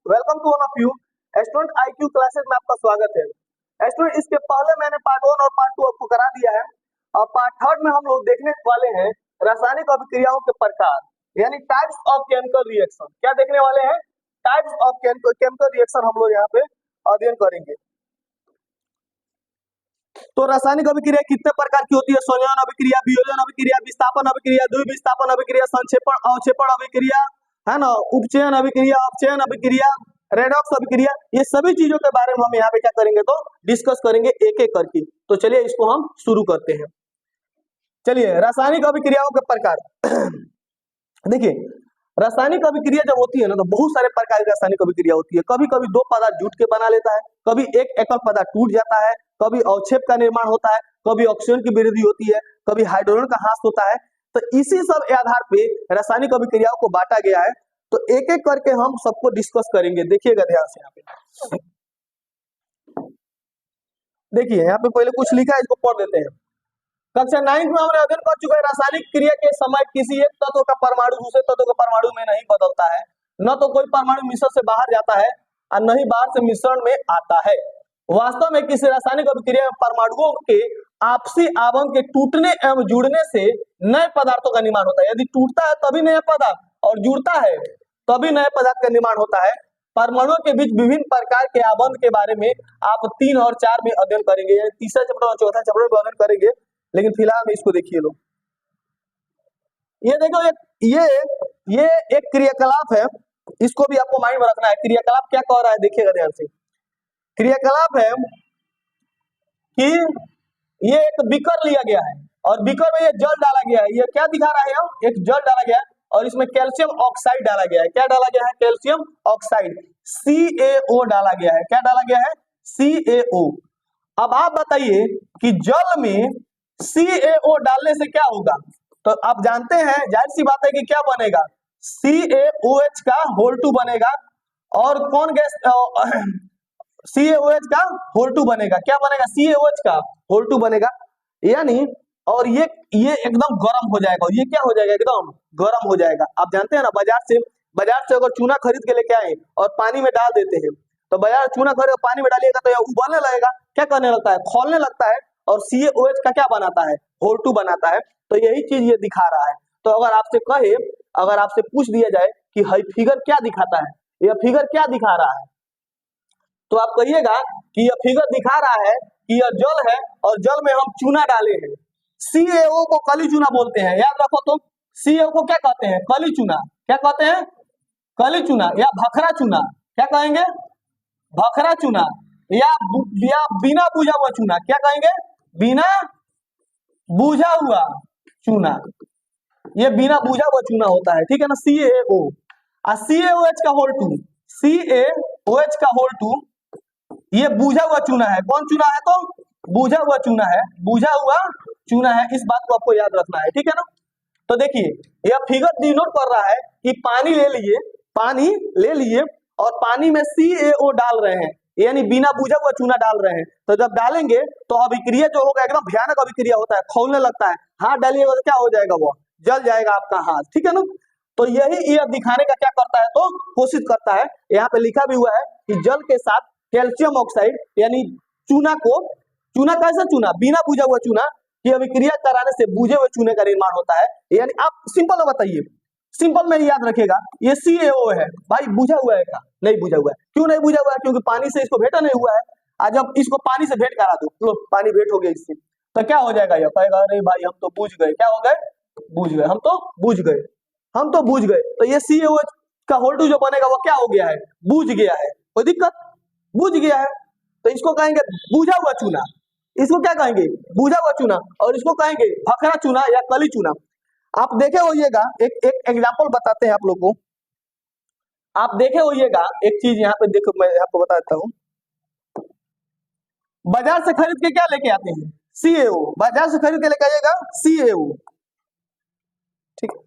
Welcome to one of you student IQ classes में आपका स्वागत है। स्टूडेंट इसके पहले मैंने पार्ट 1 और पार्ट 2 आपको करा दिया है और पार्ट 3 में हम लोग देखने वाले हैं रासायनिक अभिक्रियाओं के प्रकार यानी टाइप्स ऑफ केमिकल रिएक्शन। क्या देखने वाले हैं? टाइप्स ऑफ केमिकल रिएक्शन हम लोग यहाँ पे अध्ययन करेंगे। तो रासायनिक अभिक्रिया कितने प्रकार की होती है? संयोजन अभिक्रिया, वियोजन अभिक्रिया, विस्थापन अभिक्रिया, द्विविस्थापन अभिक्रिया, संक्षेपण अवक्षेपण अभिक्रिया, है ना, उपचयन अभिक्रिया, अपचयन अभिक्रिया, रेडॉक्स अभिक्रिया, ये सभी चीजों के बारे में हम यहाँ पे क्या करेंगे तो डिस्कस करेंगे एक एक करके। तो चलिए इसको हम शुरू करते हैं। चलिए रासायनिक अभिक्रियाओं के प्रकार देखिए, रासायनिक अभिक्रिया जब होती है ना तो बहुत सारे प्रकार की रासायनिक अभिक्रिया होती है। कभी कभी दो पदार्थ जुट के बना लेता है, कभी एक एकल पदार्थ टूट जाता है, कभी अवक्षेप का निर्माण होता है, कभी ऑक्सीजन की वृद्धि होती है, कभी हाइड्रोजन का ह्रास होता है। तो इसी सब आधार पे रासायनिक अभिक्रियाओं को बांटा गया है। तो एक एक करके हम सबको डिस्कस करेंगे। देखिएगा ध्यान से यहाँ पे देखिए, यहाँ पे पहले कुछ लिखा है, इसको पढ़ देते हैं। कक्षा 9 में हमने अध्ययन कर चुके हैं रासायनिक क्रिया के समय किसी एक तत्व का परमाणु दूसरे तत्व के परमाणु में नहीं बदलता है, न तो कोई परमाणु मिश्रण से बाहर जाता है और न ही बाहर से मिश्रण में आता है। वास्तव में किसी रासायनिक अभिक्रिया में परमाणुओं के आपसी आवरण के टूटने एवं जुड़ने से नए पदार्थों का निर्माण होता है। यदि टूटता है तभी नया पदार्थ और जुड़ता है तभी नए पदार्थ का निर्माण होता है। परमाणुओं के बीच विभिन्न प्रकार के आबंध के बारे में आप 3 और 4 में अध्ययन करेंगे, तीसरा चैप्टर और चौथा चैप्टर में अध्ययन करेंगे। लेकिन फिलहाल में इसको देखिए लोग, ये देखो ये एक क्रियाकलाप है, इसको भी आपको माइंड में रखना है। क्रियाकलाप क्या कह रहा है देखिएगा ध्यान से। क्रियाकलाप है कि ये एक बीकर लिया गया है और बीकर में ये जल डाला गया है। ये क्या दिखा रहा है? एक जल डाला गया है और इसमें कैल्शियम ऑक्साइड डाला गया है। क्या डाला गया है? कैल्शियम ऑक्साइड, CaO डाला गया है। क्या डाला गया है? CaO। अब आप बताइए कि जल में CaO डालने से क्या होगा? तो आप जानते हैं, जाहिर सी बात है कि क्या बनेगा? CaOH का होल 2 बनेगा। और कौन गैस? CaOH का होल 2 बनेगा। क्या बनेगा? CaOH का होल 2 बनेगा। यानी और ये एकदम गर्म हो जाएगा। ये क्या हो जाएगा? एकदम गर्म हो जाएगा। आप जानते हैं ना, बाजार से अगर चूना खरीद के लेके आए और पानी में डाल देते हैं तो बाजार चूना खरीद पानी में डालिएगा तो यह उबलने लगेगा। क्या करने लगता है? खौलने लगता है। और CaOH का क्या बनाता है? होल 2 बनाता है। तो यही चीज ये दिखा रहा है। तो अगर आपसे पूछ दिया जाए कि हई फिगर क्या दिखाता है, यह फिगर क्या दिखा रहा है, तो आप कहिएगा कि यह फिगर दिखा रहा है कि यह जल है और जल में हम चूना डाले हैं। CaO को कली चूना बोलते हैं, याद रखो। तो CaO को क्या कहते हैं? कली चूना। क्या कहते हैं? कली चूना या भखरा चूना। क्या कहेंगे? भखरा चूना या बिना बुझा हुआ चूना। क्या कहेंगे? बिना बुझा हुआ चूना। ये बिना बुझा हुआ चूना होता है, ठीक है ना, CaO। CaOH का होल 2, CaOH का होल 2 ये बुझा हुआ चूना है। कौन चूना है? तो बुझा हुआ चूना है, बुझा हुआ चूना है। इस बात को आपको याद रखना है, ठीक है ना। तो देखिए, यह फिगर डिनोट कर रहा है कि पानी ले लिए और पानी में CaO डाल रहे हैं, यानी बिना बुझा हुआ चूना डाल रहे हैं। तो जब डालेंगे तो अभिक्रिया जो होगा एकदम भयानक अभिक्रिया होता है, खौलने लगता है। हाथ डालिएगा तो क्या हो जाएगा? वो जल जाएगा आपका हाथ, ठीक है ना। तो यही यह दिखाने का क्या करता है तो कोशिश करता है। यहाँ पे लिखा भी हुआ है कि जल के साथ कैल्शियम ऑक्साइड यानी चूना कैसा चूना? बिना बुझा हुआ चूना की अभिक्रिया कराने से बुझे हुए चूने का निर्माण होता है। यानी आप सिंपल बताइए, सिंपल में याद रखेगा, ये CaO है भाई, बुझा हुआ है क्या? नहीं बुझा हुआ है। क्यों नहीं बुझा हुआ है? क्योंकि पानी से इसको भेंटा नहीं हुआ है। आज जब इसको पानी से भेंट करा दो, लो पानी भेंट हो गया इससे, तो क्या हो जाएगा? ये कहेगा अरे भाई हम तो बुझ गए। क्या हो गए? बुझ गए। हम तो बुझ गए। तो ये CaOH का होल 2 जो बनेगा वो क्या हो गया है? बुझ गया है। कोई दिक्कत? बुझ गया है। तो इसको कहेंगे बुझा हुआ चूना। इसको क्या कहेंगे? बुझा हुआ चूना। और इसको कहेंगे भखरा चूना या कली चूना। आप देखे होइएगा, एक एग्जांपल बताते हैं आप लोग को। आप देखे होइएगा एक चीज यहाँ पे, देखो मैं आपको बता देता हूँ। बाजार से खरीद के क्या लेके आते हैं? CaO। बाजार से खरीद के लेके आइएगा CaO, ठीक है।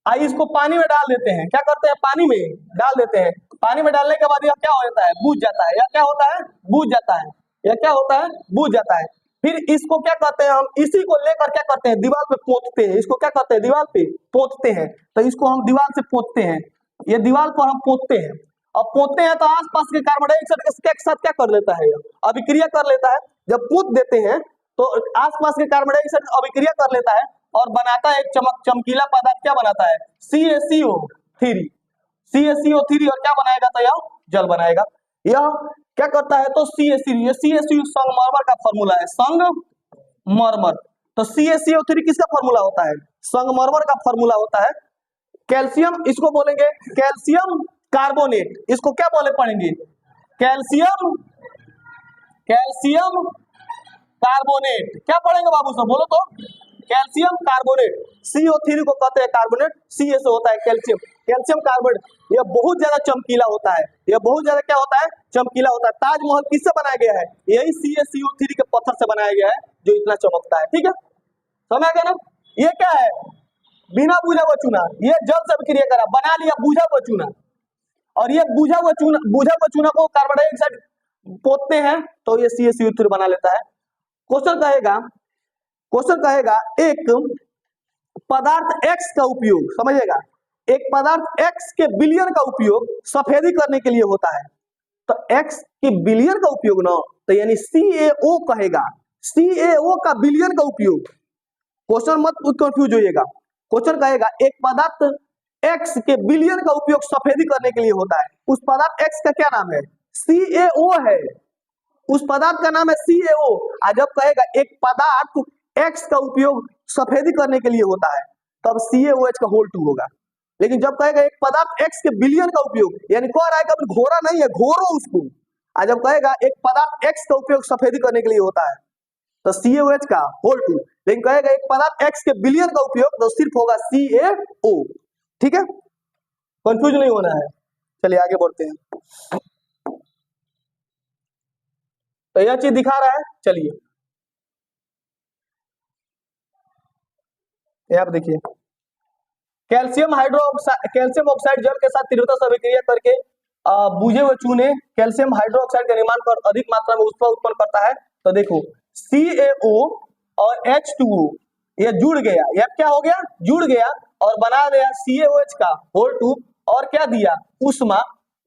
आइए इसको पानी में डाल देते हैं। क्या करते हैं? पानी में डाल देते हैं। पानी में डालने के बाद यह क्या हो जाता है? बुझ जाता है। या क्या होता है? बुझ जाता है। या क्या होता है? बुझ जाता है। फिर इसको क्या कहते हैं, हम इसी को लेकर क्या करते हैं, दीवार पे पोतते हैं। इसको क्या करते हैं, दीवार पे पोतते हैं। तो इसको हम दीवार से पोतते हैं, ये दीवार पर हम पोतते हैं। अब पोतते हैं तो आसपास के कार्बन डाइऑक्साइड इसके साथ क्या कर लेता है, अभिक्रिया कर लेता है। जब पोत देते हैं तो आसपास के कार्बन डाइऑक्साइड अभिक्रिया कर लेता है और बनाता है एक चमकीला पदार्थ। क्या बनाता है, CaCO3। CaCO3 और क्या बनाएगा, तो यह जल बनाएगा। यह क्या करता है, तो CaCO, संगमरमर का फॉर्मूला है, संगमरमर। तो CaCO3 किसका फॉर्मूला होता है, संगमरमर का फॉर्मूला होता है। कैल्शियम, इसको बोलेंगे कैल्शियम कार्बोनेट। इसको क्या बोले पढ़ेंगे, कैल्शियम कार्बोनेट। क्या पढ़ेंगे बाबू साहब, बोलो तो, कैल्शियम कार्बोनेट। CO3 को कहते हैं कार्बोनेट, Ca से होता है कैल्शियम, कैल्शियम कार्बोनेट। यह बहुत ज्यादा चमकीला होता है, यह बहुत ज्यादा क्या होता है, चमकीला होता है। ताजमहल किससे बनाया गया है, यही CaCO3 के पत्थर से बनाया गया है, जो इतना चमकता है। ठीक है, समझ गया ना। ये क्या है, बिना बुझा हुआ चूना, ये जल से अभिक्रिया करा, बना लिया बुझा हुआ चूना। और ये बुझा हुआ चूना को कार्बन डाइऑक्साइड पोतते हैं तो ये CaCO3 बना लेता है। क्वेश्चन कहेगा एक पदार्थ X का उपयोग, समझिएगा, एक पदार्थ X के विलयन का उपयोग सफेदी करने के लिए होता है। तो X के विलयन का उपयोग ना, तो यानी CaO कहेगा, CaO का विलयन का उपयोग। क्वेश्चन मत कंफ्यूज होइएगा। क्वेश्चन कहेगा एक पदार्थ X के विलयन का उपयोग सफेदी करने के लिए होता है। उस पदार्थ X का क्या नाम है, CaO है, उस पदार्थ का नाम है CaO। जब कहेगा एक पदार्थ X का उपयोग सफेदी करने के लिए होता है, तब CaOH का होल 2 होगा। लेकिन जब कहेगा एक पदार्थ X के विलयन का उपयोग, यानी कह रहा है कभी घोरा नहीं है, घोरो उसको। जब कहेगा एक पदार्थ X का उपयोग सफेदी करने के लिए होता है, तो CaOH का होल 2। लेकिन कहेगा एक पदार्थ X के विलयन का उपयोग, तो सिर्फ होगा CaO। ठीक है, कंफ्यूज नहीं होना है। चलिए आगे बढ़ते हैं। तो यह चीज दिखा रहा है, चलिए यहाँ पे देखिए, कैल्शियम ऑक्साइड जल के साथ तीव्रता से अभिक्रिया करके बुझे हुए चूने कैल्शियम हाइड्रोक्साइड का निर्माण कर अधिक मात्रा में ऊष्मा उत्पन्न करता है। तो देखो CaO और H2O ये जुड़ गया, यह क्या हो गया, जुड़ गया और बना दिया CaOH का होल 2। और क्या दिया, ऊष्मा।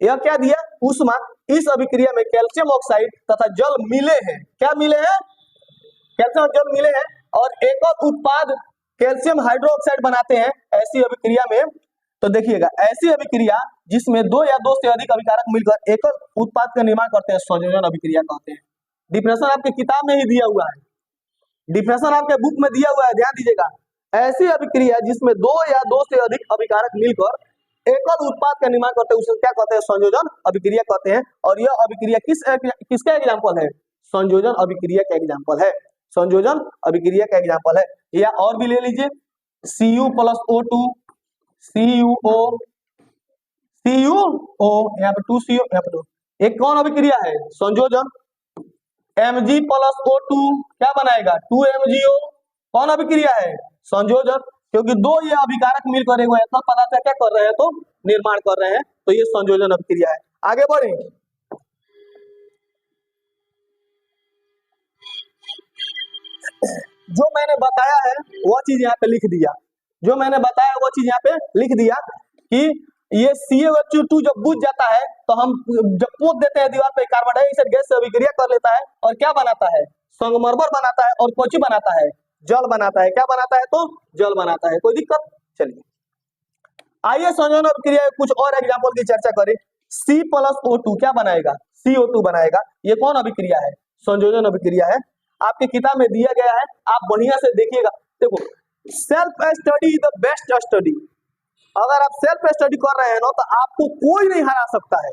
यह क्या दिया, ऊष्मा। इस अभिक्रिया में कैल्शियम ऑक्साइड तथा जल मिले हैं। क्या मिले हैं, कैल्शियम और जल मिले हैं और एक और उत्पाद कैल्शियम हाइड्रोक्साइड बनाते हैं ऐसी अभिक्रिया में। तो देखिएगा, ऐसी अभिक्रिया जिसमें दो या दो से अधिक अभिकारक मिलकर एक और उत्पाद का निर्माण करते हैं, संयोजन अभिक्रिया कहते हैं। डिफिनेशन आपके किताब में ही दिया हुआ है, डिफिनेशन आपके बुक में दिया हुआ है, ध्यान दीजिएगा। ऐसी अभिक्रिया जिसमें दो या दो से अधिक अभिकारक मिलकर एक और उत्पाद का निर्माण करते हैं, उसे क्या कहते हैं, संयोजन अभिक्रिया कहते हैं। और यह अभिक्रिया किसका एग्जाम्पल है, संयोजन अभिक्रिया का एग्जाम्पल है, संयोजन अभिक्रिया का एग्जाम्पल है। या और भी ले लीजिए, Cu प्लस O2, CuO, यहाँ पे 2Co, यहाँ पे 2, एक कौन अभिक्रिया है, संयोजन। Mg प्लस O2 क्या बनाएगा, 2MgO, कौन अभिक्रिया है, संयोजन। क्योंकि दो ये अभिकारक मिलकर एक ऐसा पदार्थ क्या कर रहे हैं, तो निर्माण कर रहे हैं, तो ये संयोजन अभिक्रिया है। आगे बढ़े, जो मैंने बताया है वह चीज यहाँ पे लिख दिया, जो मैंने बताया वो चीज यहाँ पे लिख दिया कि ये CaO2 जब बुझ जाता है तो हम जब पोत देते हैं दीवार पे, कार्बन डाइऑक्साइड गैस से अभिक्रिया कर लेता है और क्या बनाता है, संगमरमर बनाता है और कोची बनाता है, जल बनाता है। क्या बनाता है, तो जल बनाता है। कोई दिक्कत, चलिए आइए संयोजन अभिक्रिया कुछ और एग्जाम्पल की चर्चा करें। C प्लस O2 क्या बनाएगा, CO2 बनाएगा। ये कौन अभिक्रिया है, संयोजन अभिक्रिया है। आपके किताब में दिया गया है, आप बढ़िया से देखिएगा। देखो, self study is the best study. अगर आप सेल्फ स्टडी कर रहे हैं ना, तो आपको कोई नहीं हरा सकता है,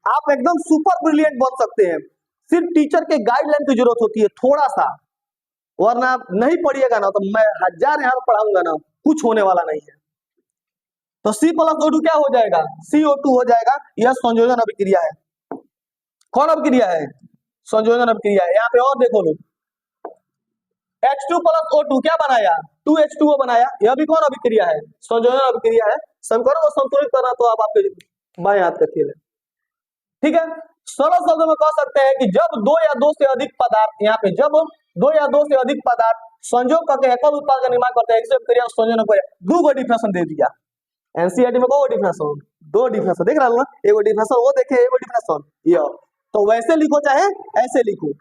आप एकदम सुपर ब्रिलियंट बन सकते हैं। सिर्फ टीचर के गाइडलाइन की जरूरत होती है थोड़ा सा, वरना नहीं पढ़िएगा ना तो मैं 1000 यहाँ पढ़ाऊंगा ना, कुछ होने वाला नहीं है। तो C प्लस O2 क्या हो जाएगा, CO2 हो जाएगा। यह संयोजन अभिक्रिया है। कौन अभिक्रिया है, संयोजन अभिक्रिया है। यहाँ पे और देखो लोग, H2 प्लस O2 क्या बनाया, 2H2O बनाया। यह भी कौन अभिक्रिया है, संयोजन अभिक्रिया है। समीकरण को संतुलित करना तो अब आपके बाएं हाथ का खेल है। ठीक है, सरल शब्दों में कह सकते हैं कि जब दो या दो से अधिक पदार्थ, यहाँ पे जब दो या दो से अधिक पदार्थ संयोग करके एकल उत्पाद का निर्माण करते हैं, इसे अभिक्रिया को संयोजन को दो गो डिफिनेशन दे दिया। एनसीईआरटी में को डिफिनेशन, दो डिफिनेशन देख रहा हूँ ना, एगो डिफिनेशन वो देखे, एगो डिफिनेशन ये। तो वैसे लिखो चाहे ऐसे लिखो,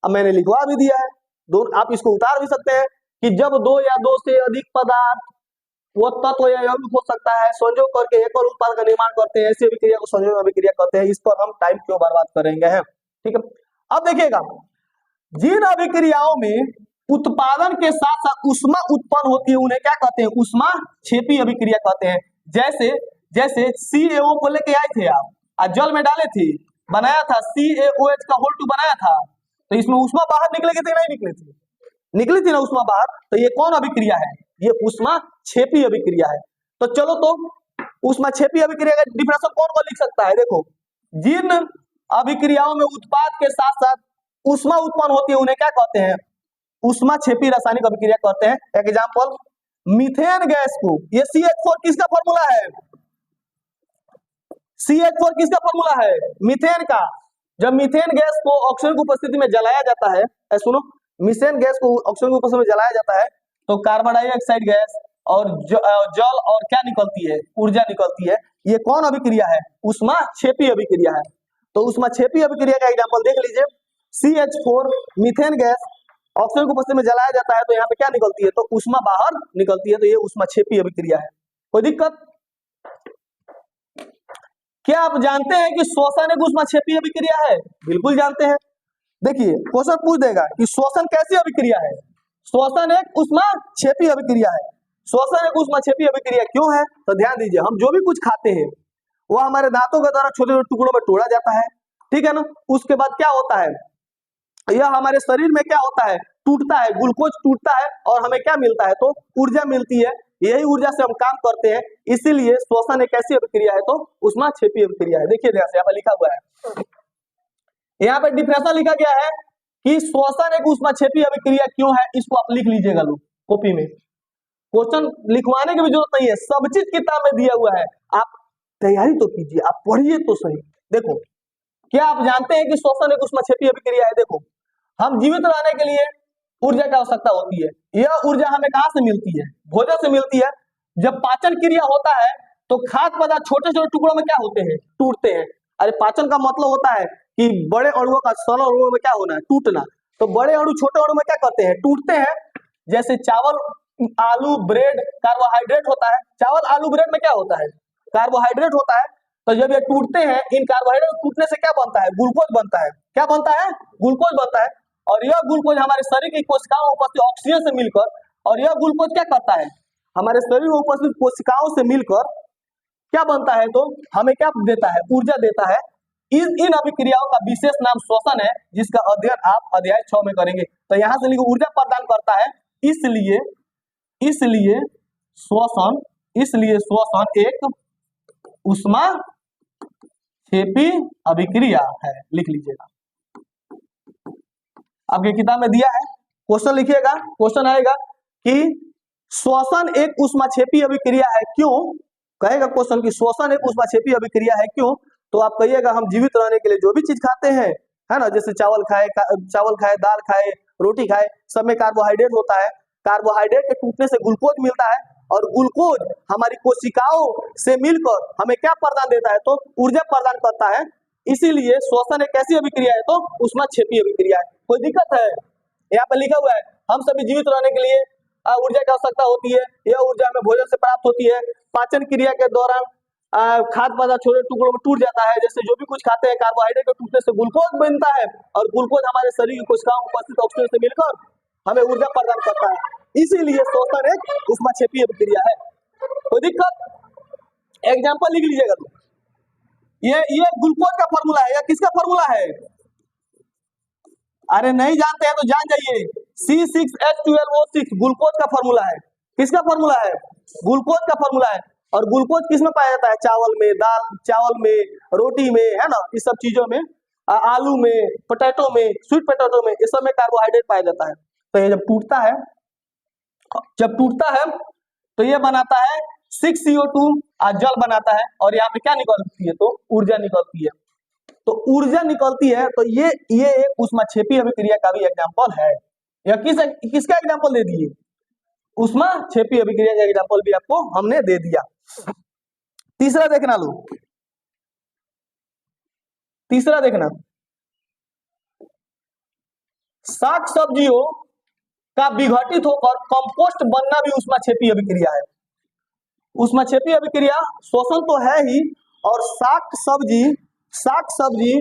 अब मैंने लिखवा भी दिया है। दो आप इसको उतार भी सकते हैं कि जब दो या दो से अधिक पदार्थ वो तत्व या यौगिक हो सकता है संयोग करके एक और उत्पाद का निर्माण करते हैं, ऐसी अभिक्रिया को संयोजन अभिक्रिया कहते हैं। इस पर हम टाइम क्यों बर्बाद करेंगे हैं, ठीक है। अब देखिएगा, जिन अभिक्रियाओं में उत्पादन के साथ साथ ऊष्मा उत्पन्न होती है उन्हें क्या कहते हैं, ऊष्मा क्षेपी अभिक्रिया कहते हैं। जैसे जैसे CaO को लेके आए थे आप, आज जल में डाले थे, बनाया था CaOH का होल 2 बनाया था, तो इसमें ऊष्मा बाहर निकलेगी थी नहीं निकली थी, निकली थी ना ऊष्मा बाहर। तो ये कौन अभिक्रिया है, ये ऊष्मा क्षेपी अभिक्रिया है। तो चलो तो ऊष्मा क्षेपी अभिक्रिया का डिफिनेशन कौन कौन लिख सकता है, देखो, जिन अभिक्रियाओं में उत्पाद के साथ साथ ऊष्मा उत्पन्न होती है उन्हें क्या कहते हैं, ऊष्मा क्षेपी रासायनिक अभिक्रिया कहते हैं। एग्जांपल, मीथेन गैस को, ये CH4 किसका फॉर्मूला है, CH4 किसका फॉर्मूला है, मीथेन का। जब मीथेन गैस को ऑक्सीजन की उपस्थिति में जलाया जाता है, सुनो, मीथेन गैस को ऑक्सीजन की उपस्थिति में जलाया जाता है तो कार्बन डाइऑक्साइड गैस और जल और क्या निकलती है, ऊर्जा निकलती है। ये कौन अभिक्रिया है, ऊष्मा क्षेपी अभिक्रिया है। तो ऊष्मा क्षेपी अभिक्रिया का एग्जांपल देख लीजिए, CH4 मीथेन गैस ऑक्सीजन की उपस्थिति में जलाया जाता है तो यहाँ पे क्या निकलती है, तो ऊष्मा बाहर निकलती है, तो ये ऊष्मा क्षेपी अभिक्रिया है। कोई दिक्कत? क्या आप जानते हैं कि श्वसन एक ऊष्मा क्षेपी अभिक्रिया है? बिल्कुल जानते हैं। देखिए क्वेश्चन पूछ देगा कि श्वसन कैसी अभिक्रिया है, श्वसन एक ऊष्मा क्षेपी अभिक्रिया है। श्वसन एक ऊष्मा क्षेपी अभिक्रिया क्यों है, तो ध्यान दीजिए, हम जो भी कुछ खाते हैं वो हमारे दांतों के द्वारा छोटे छोटे टुकड़ों में तोड़ा जाता है, ठीक है ना। उसके बाद क्या होता है, यह हमारे शरीर में क्या होता है, टूटता है, ग्लूकोज टूटता है और हमें क्या मिलता है, तो ऊर्जा मिलती है। यही ऊर्जा से हम काम करते हैं, इसीलिए श्वसन एक ऐसी अभिक्रिया है तो ऊष्मा क्षेपी अभिक्रिया है। देखिए यहाँ पे लिखा हुआ है, यहाँ पे डिफिनेशन लिखा गया है कि श्वसन एक ऊष्मा क्षेपी अभिक्रिया क्यों है, इसको आप लिख लीजिएगा लोग कॉपी में। क्वेश्चन लिखवाने की भी जरूरत नहीं है, सब चीज किताब में दिया हुआ है, आप तैयारी तो कीजिए, आप पढ़िए तो सही। देखो, क्या आप जानते हैं कि श्वसन एक ऊष्मा क्षेपी अभिक्रिया है? देखो, हम जीवित रहने के लिए ऊर्जा की आवश्यकता होती है। यह ऊर्जा हमें कहाँ से मिलती है, भोजन से मिलती है। जब पाचन क्रिया होता है तो खाद्य पदार्थ छोटे छोटे टुकड़ों में क्या होते हैं, टूटते हैं। अरे पाचन का मतलब होता है कि बड़े अणुओं का सरल अणुओं में क्या होना है, टूटना। तो बड़े अणु छोटे अणु में क्या करते हैं, टूटते हैं। जैसे चावल, आलू, ब्रेड कार्बोहाइड्रेट होता है। चावल, आलू, ब्रेड में क्या होता है, कार्बोहाइड्रेट होता है। तो जब ये टूटते हैं, इन कार्बोहाइड्रेट टूटने से क्या बनता है, ग्लूकोज बनता है। क्या बनता है, ग्लूकोज बनता है। और यह ग्लूकोज हमारे शरीर की कोशिकाओं में उपस्थित ऑक्सीजन से मिलकर, और यह ग्लूकोज क्या करता है, हमारे शरीर में उपस्थित कोशिकाओं से मिलकर क्या बनता है, तो हमें क्या देता है, ऊर्जा देता है। इन अभिक्रियाओं का विशेष नाम श्वसन है, जिसका अध्ययन आप अध्याय 6 में करेंगे। तो यहाँ से लिखो, ऊर्जा प्रदान करता है, इसलिए श्वसन एक ऊष्मा क्षेपी अभिक्रिया है। लिख लीजिएगा, आपके किताब में दिया है। क्वेश्चन लिखिएगा, क्वेश्चन आएगा कि श्वसन एक ऊष्माक्षेपी अभिक्रिया है क्यों, कहेगा क्वेश्चन कि श्वसन एक ऊष्माक्षेपी अभिक्रिया है क्यों, तो आप कहिएगा हम जीवित रहने के लिए जो भी चीज खाते हैं, है ना, जैसे चावल खाए, दाल खाए, रोटी खाए, सब में कार्बोहाइड्रेट होता है। कार्बोहाइड्रेट के टूटने से ग्लूकोज मिलता है, और ग्लूकोज हमारी कोशिकाओं से मिलकर हमें क्या प्रदान देता है, तो ऊर्जा प्रदान करता है। इसीलिए श्वसन एक कैसी अभिक्रिया है, तो ऊष्माक्षेपी अभिक्रिया है। कोई दिक्कत है? यहाँ पे लिखा हुआ है हम सभी जीवित रहने के लिए ऊर्जा की आवश्यकता होती है। यह ऊर्जा हमें भोजन से प्राप्त होती है। पाचन क्रिया के दौरान खाद्य पदार्थ छोटे टुकड़ों में टूट जाता है। जैसे जो भी कुछ खाते हैं, कार्बोहाइड्रेट के टूटने से ग्लूकोज बनता है, और ग्लूकोज हमारे शरीर की कोशिकाओं में उपस्थित ऑक्सीजन से मिलकर हमें ऊर्जा प्रदान करता है। इसीलिए श्वसन एक ऊष्माक्षेपी अभिक्रिया है। कोई दिक्कत? एग्जाम्पल लिख लीजिएगा। तो ये ग्लूकोज का फॉर्मूला है, या किसका फॉर्मूला है? अरे नहीं जानते हैं तो जान जाइए, C6H12O6 ग्लूकोज का फॉर्मूला है। किसका फॉर्मूला है? ग्लूकोज का फॉर्मूला है। और ग्लूकोज किस में पाया जाता है? चावल में, चावल में, रोटी में, है ना, इस सब चीजों में, आलू में, पोटैटो में, स्वीट पोटैटो में, इस सब में कार्बोहाइड्रेट पाया जाता है। तो ये जब टूटता है तो ये बनाता है 6CO2 जल बनाता है, और यहाँ पे क्या निकलती है, तो ऊर्जा निकलती है। तो ऊर्जा निकलती है। तो ये एक ऊष्माक्षेपी अभिक्रिया का भी एग्जाम्पल है। या किसका एग्जाम्पल दे दिए? ऊष्माक्षेपी अभिक्रिया का एग्जाम्पल भी आपको हमने दे दिया। तीसरा देखना लो, तीसरा देखना, शाक सब्जियों का विघटित होकर कंपोस्ट बनना भी ऊष्माक्षेपी अभिक्रिया है। ऊष्माक्षेपी अभिक्रिया श्वसन तो है ही, और शाक सब्जी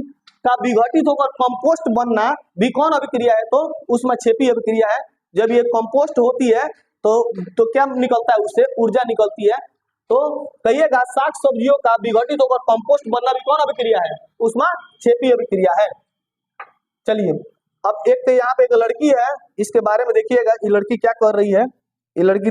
का विघटित होकर कंपोस्ट बनना भी कौन अभिक्रिया है? तो ऊष्माक्षेपी अभिक्रिया है। जब ये कंपोस्ट होती है तो क्या निकलता है? उससे ऊर्जा निकलती है। तो कहिएगा शाक सब्जियों का विघटित होकर कंपोस्ट बनना भी कौन अभिक्रिया है? ऊष्माक्षेपी अभिक्रिया है। चलिए, अब एक तो यहाँ पे एक लड़की है, इसके बारे में देखिएगा, ये लड़की क्या कर रही है। ये लड़की